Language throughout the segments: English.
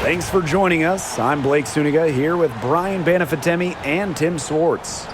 Thanks for joining us. I'm Blake Suniga here with Brian Banafitemi and Tim Swartz.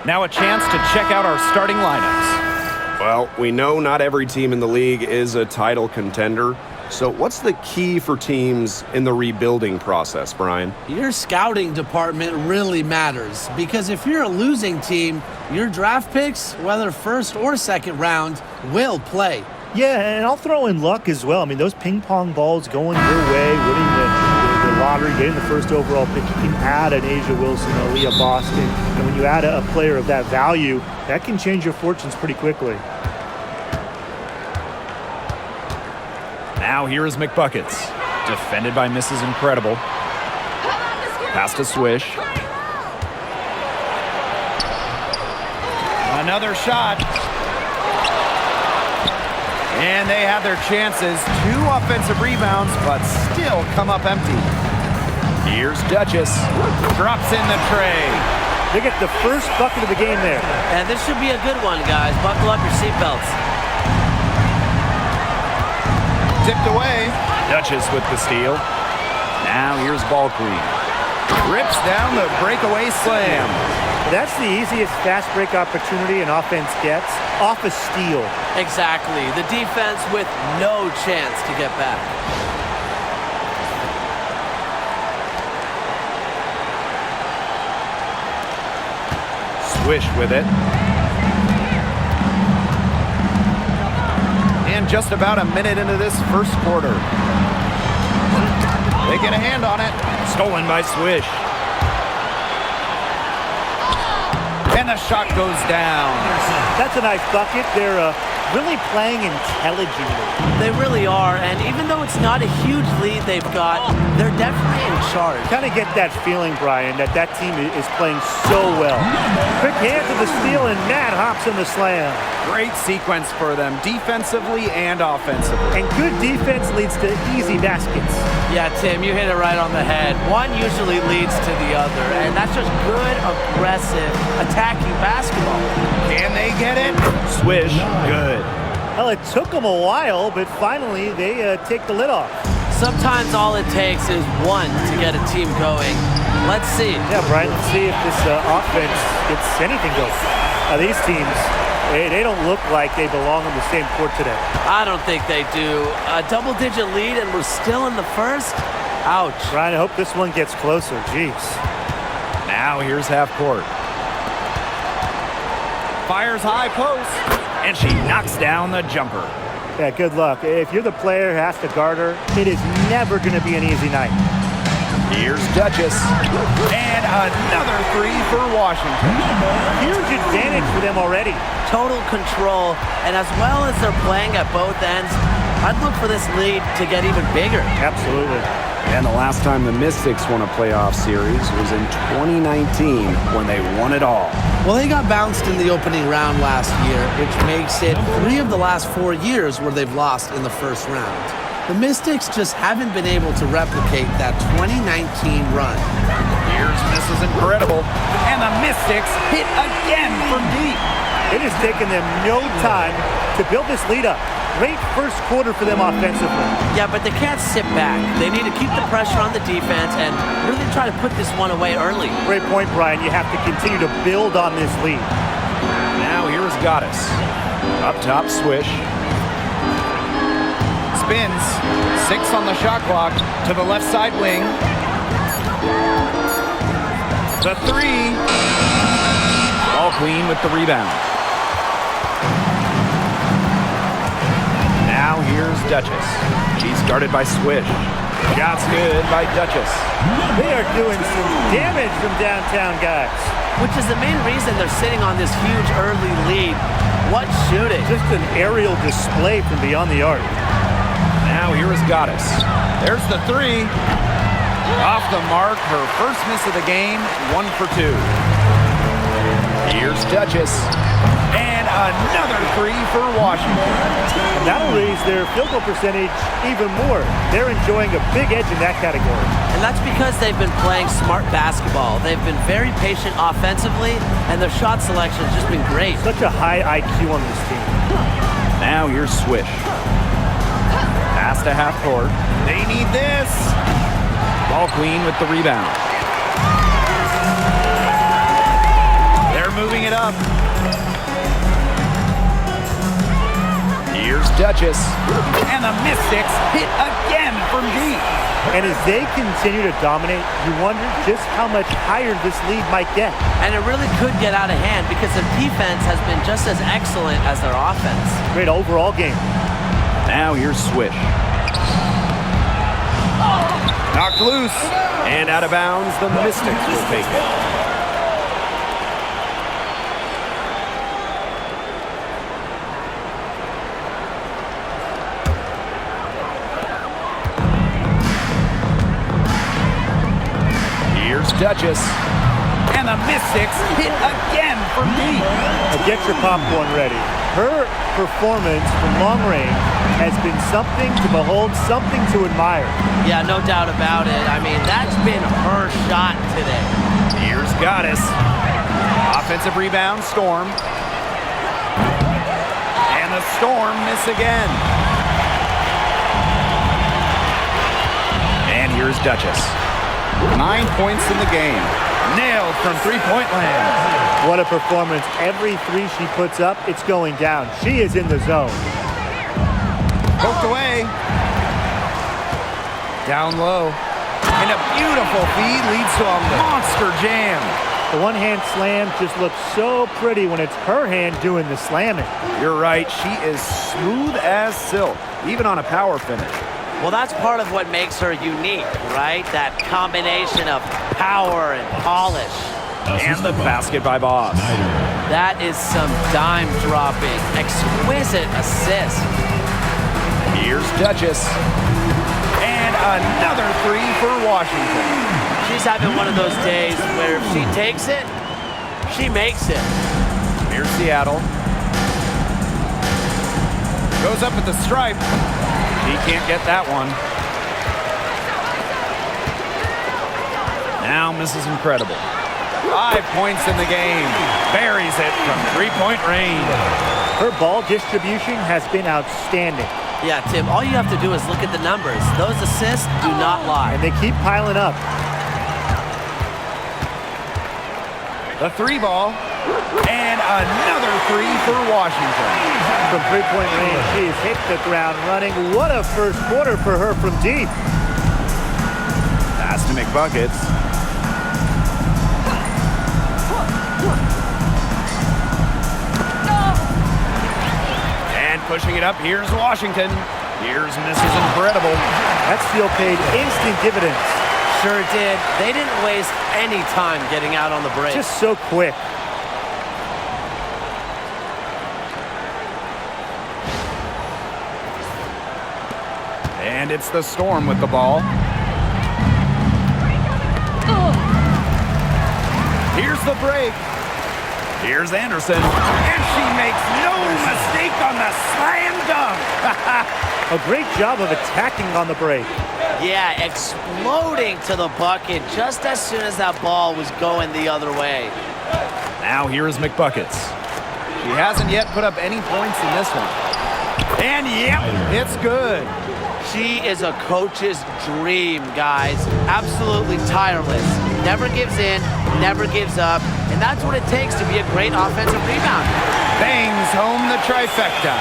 Now a chance to check out our starting lineups. Well, we know not every team in the league is a title contender. So what's the key for teams in the rebuilding process, Brian? Your scouting department really matters because if you're a losing team, your draft picks, whether first or second round, will play. Yeah, and I'll throw in luck as well. I mean, those ping pong balls going your way, winning the lottery, getting the first overall pick. You can add an A'ja Wilson, Aaliyah Boston. And when you add a player of that value, that can change your fortunes pretty quickly. Now here is McBuckets. Defended by Mrs. Incredible. Pass to Swish. Another shot. And they have their chances. 2 offensive rebounds, but still come up empty. Here's Duchess. Drops in the tray. They get the first bucket of the game there. And this should be a good one, guys. Buckle up your seatbelts. Tipped away. Duchess with the steal. Now here's Ball Queen. Rips down the breakaway slam. That's the easiest fast break opportunity an offense gets, off a steal. Exactly. The defense with no chance to get back. Swish with it. And just about a minute into this first quarter. They get a hand on it. Stolen by Swish. And the shot goes down. That's a nice bucket. They're really playing intelligently. They really are, and even though it's not a huge lead they've got, they're definitely in charge. Kind of get that feeling, Brian, that team is playing so well. Quick hand to the steal, and Matt hops in the slam. Great sequence for them, defensively and offensively. And good defense leads to easy baskets. Yeah, Tim, you hit it right on the head. One usually leads to the other, and that's just good, aggressive, attacking basketball. Can they get it? Swish, good. Well, it took them a while, but finally they take the lid off. Sometimes all it takes is one to get a team going. Let's see. Yeah, Brian, let's see if this offense gets anything going. These teams, they don't look like they belong on the same court today. I don't think they do. A double-digit lead, and we're still in the first? Ouch. Brian, I hope this one gets closer. Jeez. Now here's half court. Fires high post, and she knocks down the jumper. Yeah, good luck. If you're the player who has to guard her, it is never going to be an easy night. Here's Duchess. And another 3 for Washington. Huge advantage for them already. Total control, and as well as they're playing at both ends, I'd look for this lead to get even bigger. Absolutely. And the last time the Mystics won a playoff series was in 2019 when they won it all. Well, they got bounced in the opening round last year, which makes it 3 of the last 4 years where they've lost in the first round. The Mystics just haven't been able to replicate that 2019 run. Here's Mrs. Incredible, and the Mystics hit again from deep. It has taken them no time to build this lead up. Great first quarter for them offensively. Yeah, but they can't sit back. They need to keep the pressure on the defense and really try to put this one away early. Great point, Brian. You have to continue to build on this lead. Now here's Goddess. Up top, Swish. Spins. 6 on the shot clock to the left side wing. The 3. Ball Queen with the rebound. Now here's Duchess. She's guarded by Swish. Shots good by Duchess. They are doing some damage from downtown, guys. Which is the main reason they're sitting on this huge early lead. What shooting. Just an aerial display from beyond the arc. Now here is Goddess. There's the 3. Off the mark, her first miss of the game, 1 for 2. Here's Duchess. And another 3 for Washington. And that'll raise their field goal percentage even more. They're enjoying a big edge in that category. And that's because they've been playing smart basketball. They've been very patient offensively, and their shot selection has just been great. Such a high IQ on this team. Now here's Swish. Pass to half court. They need this. Ball queen with the rebound. They're moving it up. Here's Duchess. And the Mystics hit again from deep. And as they continue to dominate, you wonder just how much higher this lead might get. And it really could get out of hand because their defense has been just as excellent as their offense. Great overall game. Now here's Swish. Knocked loose. And out of bounds, the Mystics will take it. Here's Duchess. And the Mystics hit again from deep. Now get your popcorn ready. Her performance from long range has been something to behold, something to admire. Yeah, no doubt about it. I mean, that's been her shot today. Here's Goddess. Offensive rebound, Storm. And the Storm miss again. And here's Duchess. 9 points in the game. Nailed from three-point land. What a performance. Every three she puts up, it's going down. She is in the zone. Poked away. Down low. And a beautiful feed leads to a monster jam. The one-hand slam just looks so pretty when it's her hand doing the slamming. You're right. She is smooth as silk, even on a power finish. Well, that's part of what makes her unique, right? That combination of power and polish. And the basket by Boss. That is some dime-dropping, exquisite assist. Here's Duchess. And another three for Washington. She's having one of those days where if she takes it, she makes it. Here's Seattle. Goes up at the stripe. He can't get that one. Now Mrs. Incredible. 5 points in the game. Buries it from three-point range. Her ball distribution has been outstanding. Yeah, Tim, all you have to do is look at the numbers. Those assists do not lie. And they keep piling up. The three ball. And another three for Washington. From three-point range, she's hit the ground running. What a first quarter for her from deep. Pass to McBuckets. And pushing it up, here's Washington. Here's Mrs. Incredible. That steal paid instant dividends. Sure did. They didn't waste any time getting out on the break. Just so quick. And it's the Storm with the ball. Here's the break. Here's Anderson. And she makes no mistake on the slam dunk. A great job of attacking on the break. Yeah, exploding to the bucket just as soon as that ball was going the other way. Now here is McBuckets. She hasn't yet put up any points in this one. And yep, it's good. She is a coach's dream, guys. Absolutely tireless. Never gives in, never gives up. And that's what it takes to be a great offensive rebounder. Bangs home the trifecta.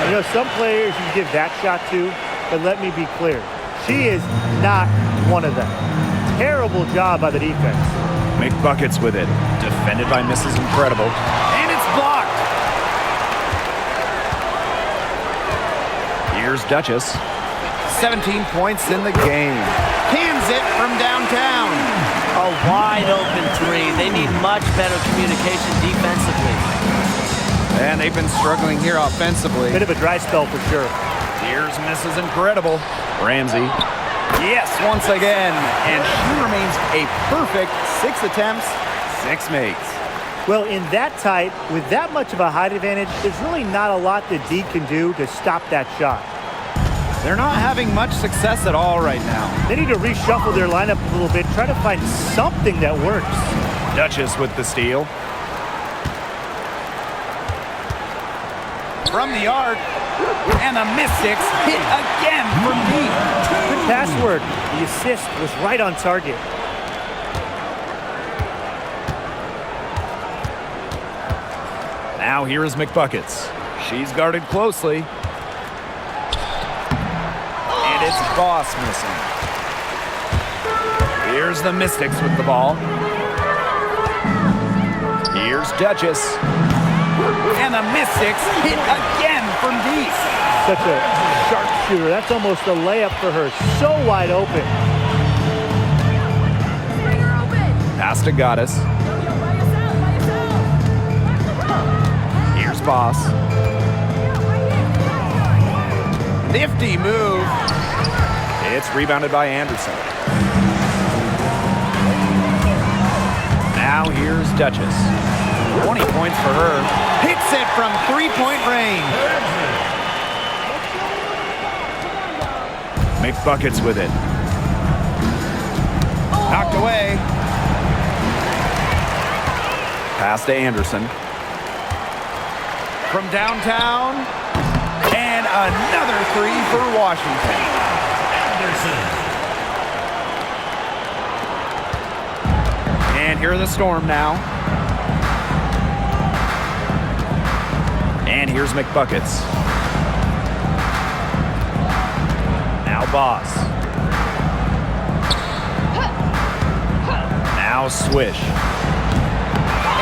You know, some players you can give that shot to, but let me be clear. She is not one of them. Terrible job by the defense. McBuckets with it. Defended by Mrs. Incredible. And it's blocked. Here's Duchess. 17 points in the game. Cans it from downtown. A wide open three. They need much better communication defensively. And they've been struggling here offensively. Bit of a dry spell for sure. Here's Mrs. Incredible. Ramsey. Yes, once again. And she remains a perfect 6 attempts, 6 makes. Well, in that tight, with that much of a height advantage, there's really not a lot that D can do to stop that shot. They're not having much success at all right now. They need to reshuffle their lineup a little bit, try to find something that works. Duchess with the steal. From the arc. And the Mystics hit again from deep. Good password. The assist was right on target. Now here is McBuckets. She's guarded closely. And it's Boss missing. Here's the Mystics with the ball. Here's Duchess. And the Mystics hit again from deep. Such a sharp shooter. That's almost a layup for her. So wide open. Pass to Goddess. Here's Boss. Nifty move. It's rebounded by Anderson. Now here's Duchess. 20 points for her. Hits it from three-point range. McBuckets with it. Knocked away. Pass to Anderson. From downtown. And another three for Washington. And here are the Storm now. And here's McBuckets. Now Boss. Now Swish.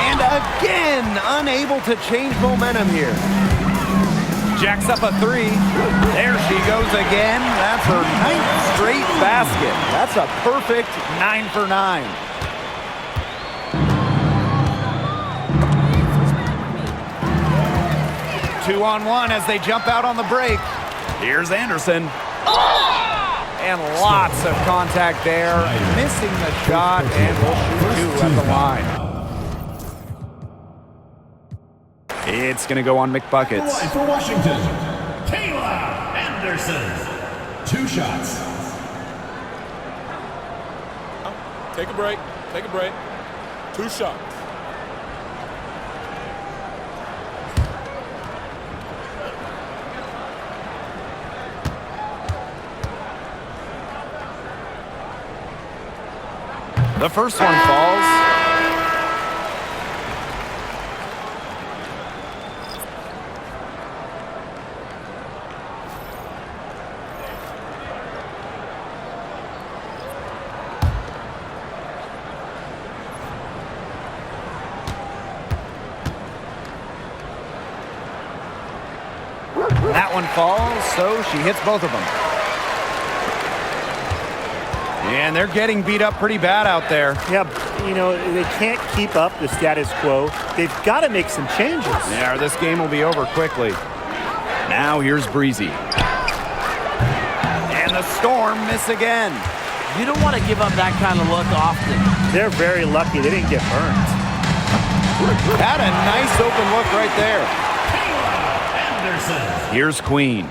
And again, unable to change momentum here. Jacks up a three. There she goes again. That's her 9th straight basket. That's a perfect 9 for 9. Two-on-one as they jump out on the break. Here's Anderson. And lots of contact there. Missing the shot, and will shoot two at the line. It's going to go on McBuckets. For Washington, Kayla Anderson. 2 shots. Take a break. Take a break. 2 shots. The first one falls. That one falls, so she hits both of them. And they're getting beat up pretty bad out there. Yeah, you know, they can't keep up the status quo. They've got to make some changes. Yeah, or this game will be over quickly. Now here's Breezy. And the Storm miss again. You don't want to give up that kind of look often. They're very lucky they didn't get burned. Had a nice open look right there. Anderson. Here's Queen.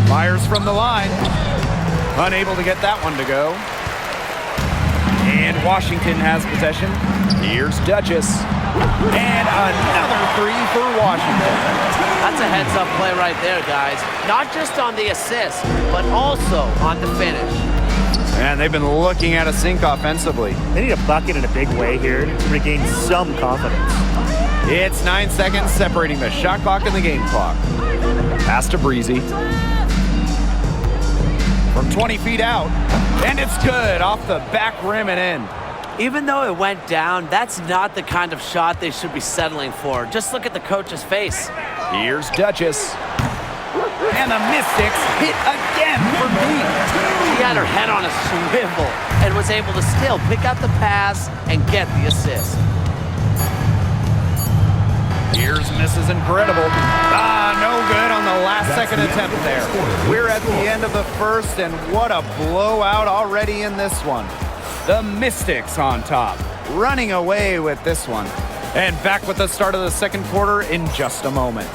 Fires from the line. Unable to get that one to go. And Washington has possession. Here's Duchess. And another three for Washington. That's a heads-up play right there, guys. Not just on the assist, but also on the finish. And they've been looking at a sink offensively. They need a bucket in a big way here to regain some confidence. It's 9 seconds separating the shot clock and the game clock. Pass to Breezy. From 20 feet out. And it's good off the back rim and in. Even though it went down, that's not the kind of shot they should be settling for. Just look at the coach's face. Here's Duchess. And the Mystics hit again from deep. She had her head on a swivel and was able to still pick out the pass and get the assist. Here's Mrs. Incredible. No good on the last second attempt there. We're at the end of the first, and what a blowout already in this one. The Mystics on top, running away with this one. And back with the start of the second quarter in just a moment.